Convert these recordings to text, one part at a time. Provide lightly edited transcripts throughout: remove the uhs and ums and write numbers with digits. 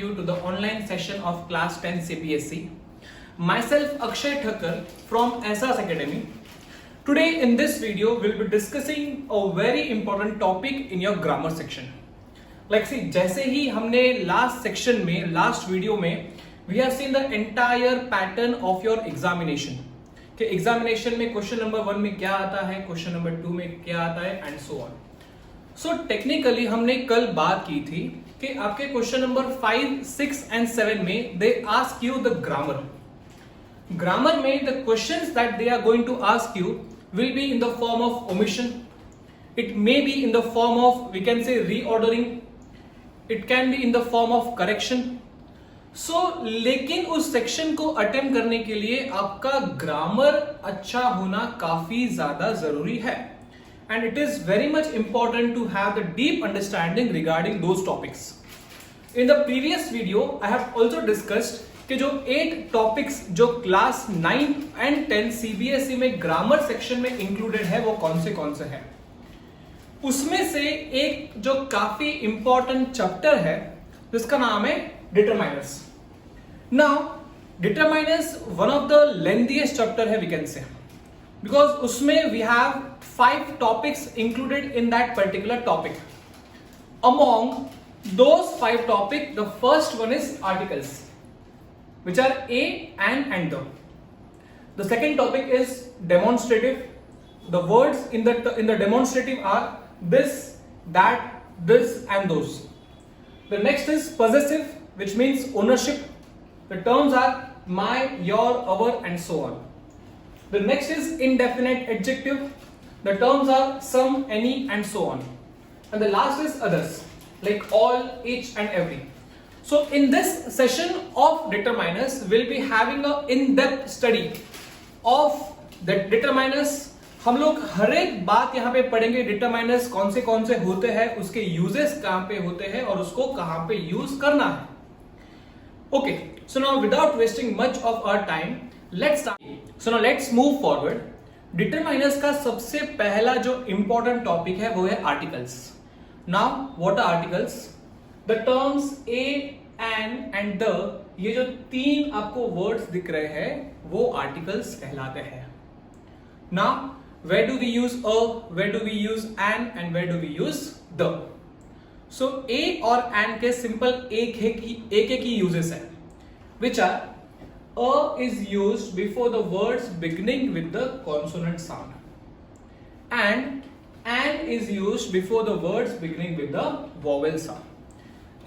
you to the online session of class 10 CBSE. Myself Akshay Thakkar from Ehsaas Academy. Today in this video we'll be discussing a very important topic in your grammar section. Like see, जैसे ही हमने last section में, last video में we have seen the entire pattern of your examination. कि examination में question number 1 में क्या आता है, क्वेश्चन नंबर 2 में क्या आता है and so on. So technically हमने कल बात की थी कि आपके क्वेश्चन नंबर 5, 6 एंड 7 में they ask you the grammar में the questions that they are going to ask you will be in the form of omission, it may be in the form of we can say reordering, it can be in the form of correction. लेकिन उस section को attempt करने के लिए आपका grammar अच्छा होना काफी ज्यादा जरूरी है. And it is very much important to have the deep understanding regarding those topics. In the previous video, I have also discussed कि जो 8 topics जो class 9 and 10 CBSE में grammar section में included है वो कौन से हैं. उसमें से एक जो काफी important chapter है जिसका नाम है determiners. Now, determiners one of the lengthiest chapter है we can say. Because उसमें we have 5 topics included in that particular topic. Among those 5 topics, the first one is articles, which are a and the. The second topic is demonstrative. The words in the demonstrative are this, that, this, and those. The next is possessive, which means ownership. The terms are my, your, our, and so on. The next is indefinite adjective. The terms are some, any, and so on. And the last is others, like all, each, and every. So in this session of determiners, we'll be having a in-depth study of the determiners. हम लोग हर एक बात यहाँ पे पढ़ेंगे. determiners कौन से होते हैं, उसके uses कहाँ पे होते हैं और उसको कहाँ पे use करना है. Okay, so now without wasting much of our time, let's start. So now let's move forward. Determiners का सबसे पहला जो important topic है वो है articles. Now what are articles? The terms a, an and the, ये जो 3 आपको words दिख रहे हैं वो articles कहलाते हैं. Now where do we use a, where do we use an and where do we use the? So a और an के simple एक ही uses है, which are a is used before the words beginning with the consonant sound and an is used before the words beginning with the vowel sound.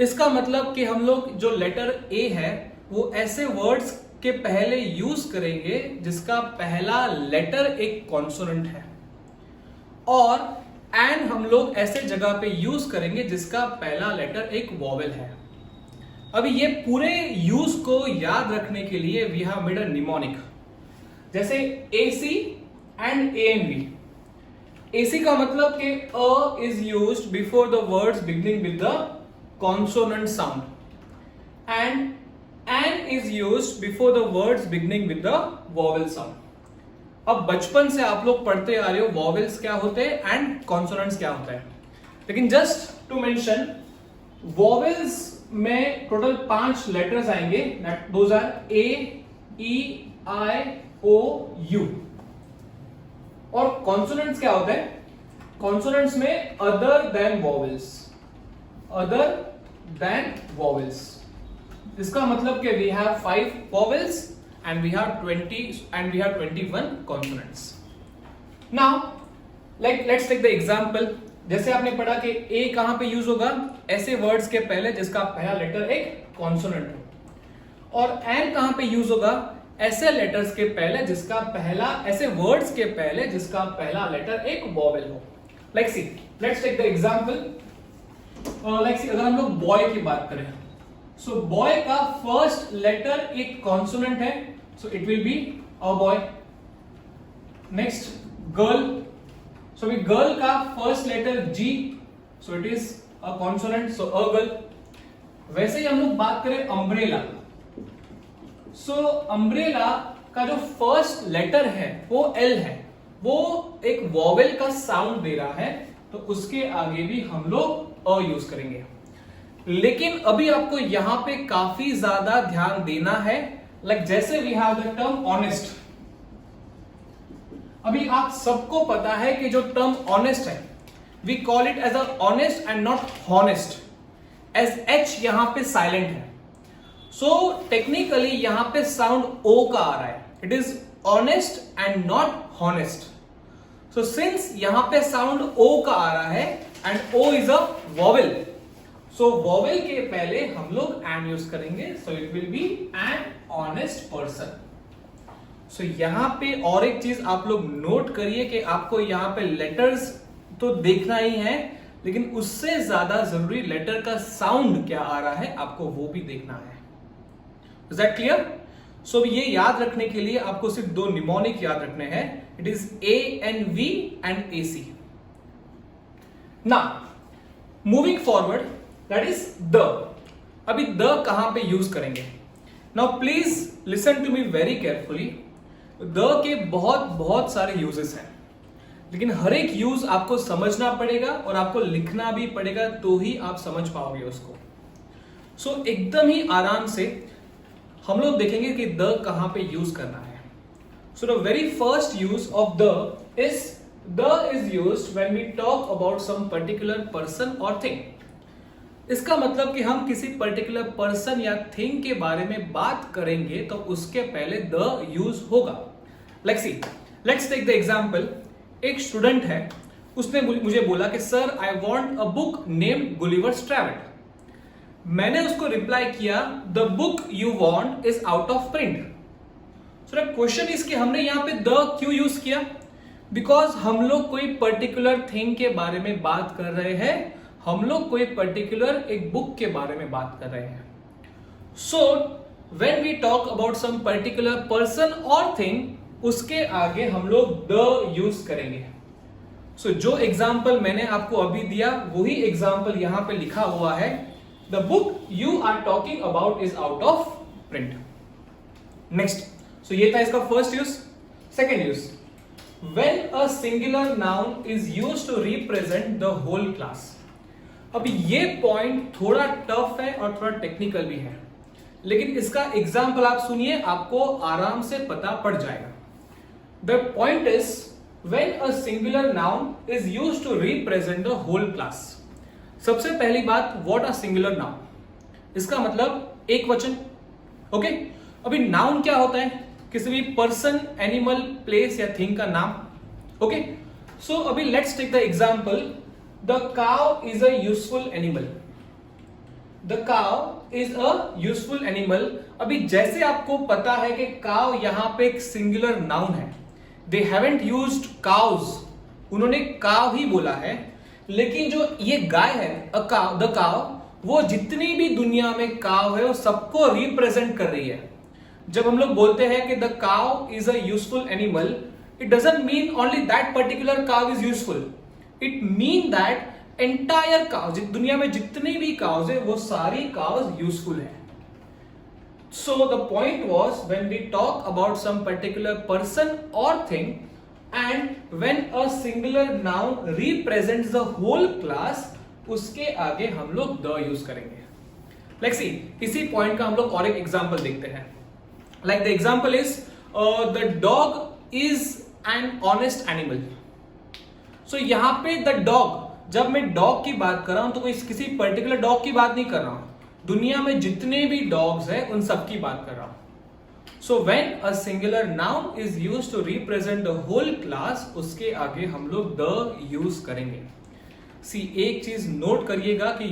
इसका मतलब कि हम लोग जो लेटर a है वो ऐसे वर्ड्स के पहले यूज करेंगे जिसका पहला लेटर एक कॉन्सोनेंट है, और an हम लोग ऐसे जगह पे यूज करेंगे जिसका पहला लेटर एक वॉवेल है. अभी ये पूरे यूज को याद रखने के लिए we have made a mnemonic, जैसे AC एंड ANV. AC का मतलब कि a is used before the words beginning with the consonant sound and an is used before the words beginning with the vowel sound. अब बचपन से आप लोग पढ़ते आ रहे हो वॉवेल्स क्या होते हैं एंड कॉन्सोनेंट्स क्या होता है, लेकिन जस्ट टू मेंशन वॉवेल्स में टोटल 5 लेटर्स आएंगे. Those are A, E, I, O, U. और कॉन्सोनेंट्स क्या होते हैं? कॉन्सोनेंट्स में अदर देन वॉवेल्स. इसका मतलब कि we have 5 vowels and we have 21 consonants. Now let's take the example. जैसे आपने पढ़ा कि a कहां पे यूज होगा, ऐसे वर्ड्स के पहले जिसका पहला लेटर एक कॉन्सोनेंट हो, और an कहां पे यूज होगा, ऐसे लेटर्स के पहले जिसका पहला, ऐसे वर्ड्स के पहले जिसका पहला लेटर एक वॉवेल हो. Like C, let's take the example. Like C, अगर हम लोग बॉय की बात करें, सो बॉय का फर्स्ट लेटर एक कॉन्सोनेंट है, so it will be a boy. Next girl. So with girl का first letter G, so it is a consonant, so a girl. वैसे ही हम लोग बात करें umbrella. So umbrella का जो first letter है वो L है, वो एक vowel का sound दे रहा है, तो उसके आगे भी हम लोग a यूज करेंगे. लेकिन अभी आपको यहां पे काफी ज्यादा ध्यान देना है। लाइक जैसे we have the term honest, अभी आप सबको पता है कि जो टर्म ऑनेस्ट है we call it as a honest and not honest, as H यहां पे साइलेंट है। सो टेक्निकली यहां पे साउंड ओ का आ रहा है, it is honest and not honest. So since यहां पे साउंड ओ का आ रहा है and O is a vowel, so vowel के पहले हम लोग एन यूज करेंगे, so it will be an honest person. So यहां पे और एक चीज आप लोग नोट करिए कि आपको यहां पे लेटर्स तो देखना ही है, लेकिन उससे ज्यादा जरूरी लेटर का साउंड क्या आ रहा है आपको वो भी देखना है। Is that clear? सो ये याद रखने के लिए आपको सिर्फ दो निमोनिक याद रखने हैं, it is A N V and A C. Now moving forward, that is the. अभी द कहां पे यूज करेंगे? Now please listen to me very carefully. The के बहुत बहुत सारे यूजेस हैं, लेकिन हर एक यूज आपको समझना पड़ेगा और आपको लिखना भी पड़ेगा, तो ही आप समझ पाओगे उसको। सो एकदम ही आराम से हम लोग देखेंगे कि द कहां पे यूज करना है। So the very first use of the is used when we talk about some particular person और थिंग। इसका मतलब कि हम किसी पर्टिकुलर पर्सन या थिंग के बारे में बात करेंगे तो उसके पहले द यूज होगा। Let's take the example. एक स्टूडेंट है, उसने मुझे बोला कि sir I want a book named Gulliver's travel. मैंने उसको रिप्लाई किया the book you want is out of print. So the question is कि हमने यहां पे द क्यों यूज किया? बिकॉज हम लोग कोई पर्टिकुलर थिंग के बारे में बात कर रहे हैं, हम लोग कोई पर्टिकुलर एक बुक के बारे में बात कर रहे हैं। So when we talk about some particular person और थिंग, उसके आगे हम लोग द यूज करेंगे। सो जो एग्जाम्पल मैंने आपको अभी दिया वही एग्जाम्पल यहां पे लिखा हुआ है, the book you are talking about is out of print. Next, so ये था इसका first use. Second use, when a singular noun is used to represent the whole class. अभी ये पॉइंट थोड़ा टफ है और थोड़ा टेक्निकल भी है, लेकिन इसका एग्जाम्पल आप सुनिए, आपको आराम से पता पड़ जाएगा। The point is when a singular noun is used to represent the whole class. सबसे पहली बात, व्हाट अ सिंगुलर नाउन, इसका मतलब एक वचन। ओके, अभी नाउन क्या होता है? किसी भी पर्सन, एनिमल, प्लेस या थिंग का नाम। ओके, सो अभी let's take the example, the cow is a useful animal. The cow is a useful animal. अभी जैसे आपको पता है कि काउ यहां पे एक सिंगुलर नाउन है, दे हैवंट यूज्ड काउज, उन्होंने काउ ही बोला है, लेकिन जो ये गाय है द काउ, वो जितनी भी दुनिया में काउ है वो सबको रिप्रेजेंट कर रही है। जब हम लोग बोलते हैं कि the cow is a useful animal, it doesn't mean only that particular cow is useful, it mean that entire cows, दुनिया में जितनी भी काउज है वो सारी काउज यूजफुल है। So the point was, when we talk about some particular person or thing and when a singular noun represents the whole class, उसके आगे हम लोग the use करेंगे। Let's see, इसी point का हम लोग और एक example देखते हैं। Like the example is, the dog is an honest animal. So यहाँ पे the dog, जब मैं dog की बात कर रहा हूं तो मैं किसी particular dog की बात नहीं कर रहा हूं, दुनिया में जितने भी डॉग्स हैं उन सब की बात कर रहा हूं। So when a singular noun is used to represent the whole class, उसके आगे हम लोग द यूज करेंगे। सी, एक चीज नोट करिएगा कि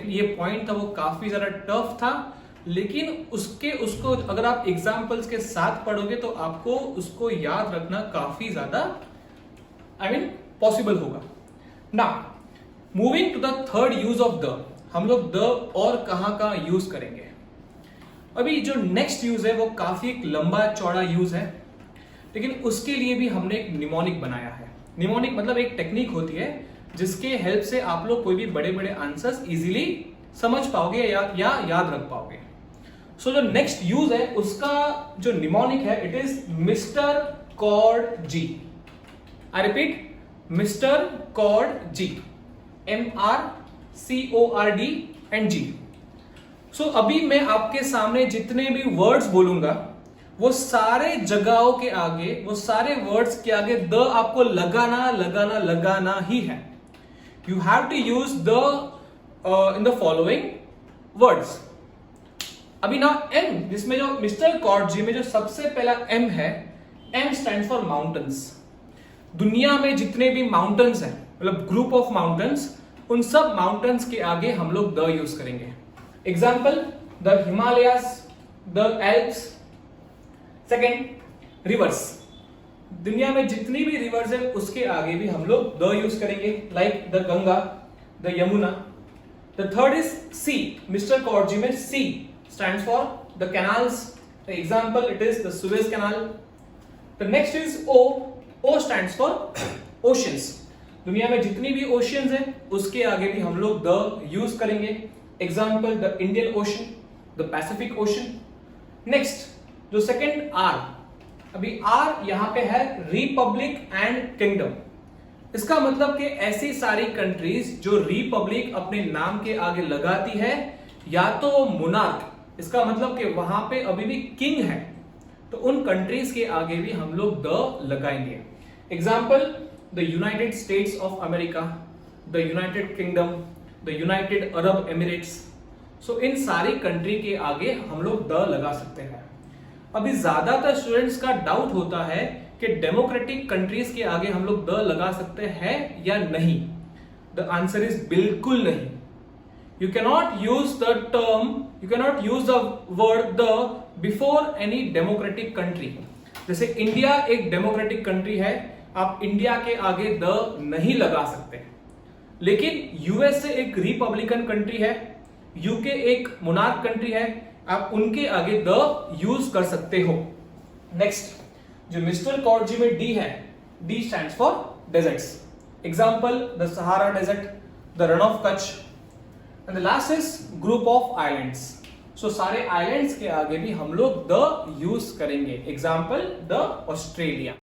ये पॉइंट था वो काफी ज्यादा टफ था, लेकिन उसको अगर आप एग्जाम्पल्स के साथ पढ़ोगे तो आपको उसको याद रखना काफी ज्यादा पॉसिबल होगा। Now moving to the third use of the, हम लोग द और कहां का यूज करेंगे। अभी जो नेक्स्ट यूज है वो काफी एक लंबा चौड़ा यूज है, लेकिन उसके लिए भी हमने एक निमोनिक बनाया है। निमोनिक मतलब एक टेक्निक होती है जिसके हेल्प से आप लोग कोई भी बड़े बड़े आंसर्स इजीली समझ पाओगे या याद रख पाओगे। सो जो नेक्स्ट यूज है उसका जो निमोनिक है, it is mister cord G. I repeat, mister cord G, MrCord and G. So अभी मैं आपके सामने जितने भी वर्ड्स बोलूंगा वो सारे जगहों के आगे, वो सारे वर्ड्स के आगे द आपको लगाना ही है। You have to use the in the following words. अभी ना एम, जिसमें जो मिस्टर कॉर्जी में जो सबसे पहला एम है, एम स्टैंड फॉर माउंटेन्स। दुनिया में जितने भी माउंटेन्स हैं, मतलब ग्रुप ऑफ माउंटेन्स, उन सब माउंटेन्स के आगे हम लोग द यूज करेंगे। Example, the Himalayas, the Alps. Second, reverse. दुनिया में जितनी भी रिवर्स है उसके आगे भी हम लोग द यूज करेंगे, like the Ganga, the Yamuna. The third is C. Mister corgi में C stands for the canals. Example, it is the Suez canal. The next is O. O stands for oceans. दुनिया में जितनी भी ओशियंस है उसके आगे भी हम लोग द यूज करेंगे। Example, the Indian ocean, the Pacific ocean. Next, जो सेकेंड आर, अभी आर यहां पे है रिपब्लिक एंड किंगडम। इसका मतलब कि ऐसी सारी कंट्रीज जो रिपब्लिक अपने नाम के आगे लगाती है, या तो मोनार्क, इसका मतलब कि वहां पे अभी भी किंग है, तो उन कंट्रीज के आगे भी हम लोग द लगाएंगे। Example, the United States of America, the United Kingdom, the United Arab Emirates. So इन सारी कंट्री के आगे हम लोग द लगा सकते हैं। अभी ज्यादातर स्टूडेंट्स का डाउट होता है कि डेमोक्रेटिक कंट्रीज के आगे हम लोग द लगा सकते हैं या नहीं। द आंसर इज बिल्कुल नहीं। You cannot use the term, you cannot use the word the before any democratic country. जैसे इंडिया एक डेमोक्रेटिक कंट्री है, आप इंडिया के आगे द नहीं लगा सकते। लेकिन यूएसए एक रिपब्लिकन कंट्री है, यूके एक मोनार्क कंट्री है, आप उनके आगे द यूज कर सकते हो। नेक्स्ट, जो मिस्टर कॉर्जी में डी है, D stands for deserts. Example, the Sahara desert, the Rann of Kutch. And the last is group of islands. So सारे आइलैंड्स के आगे भी हम लोग द यूज करेंगे। Example, the Australia.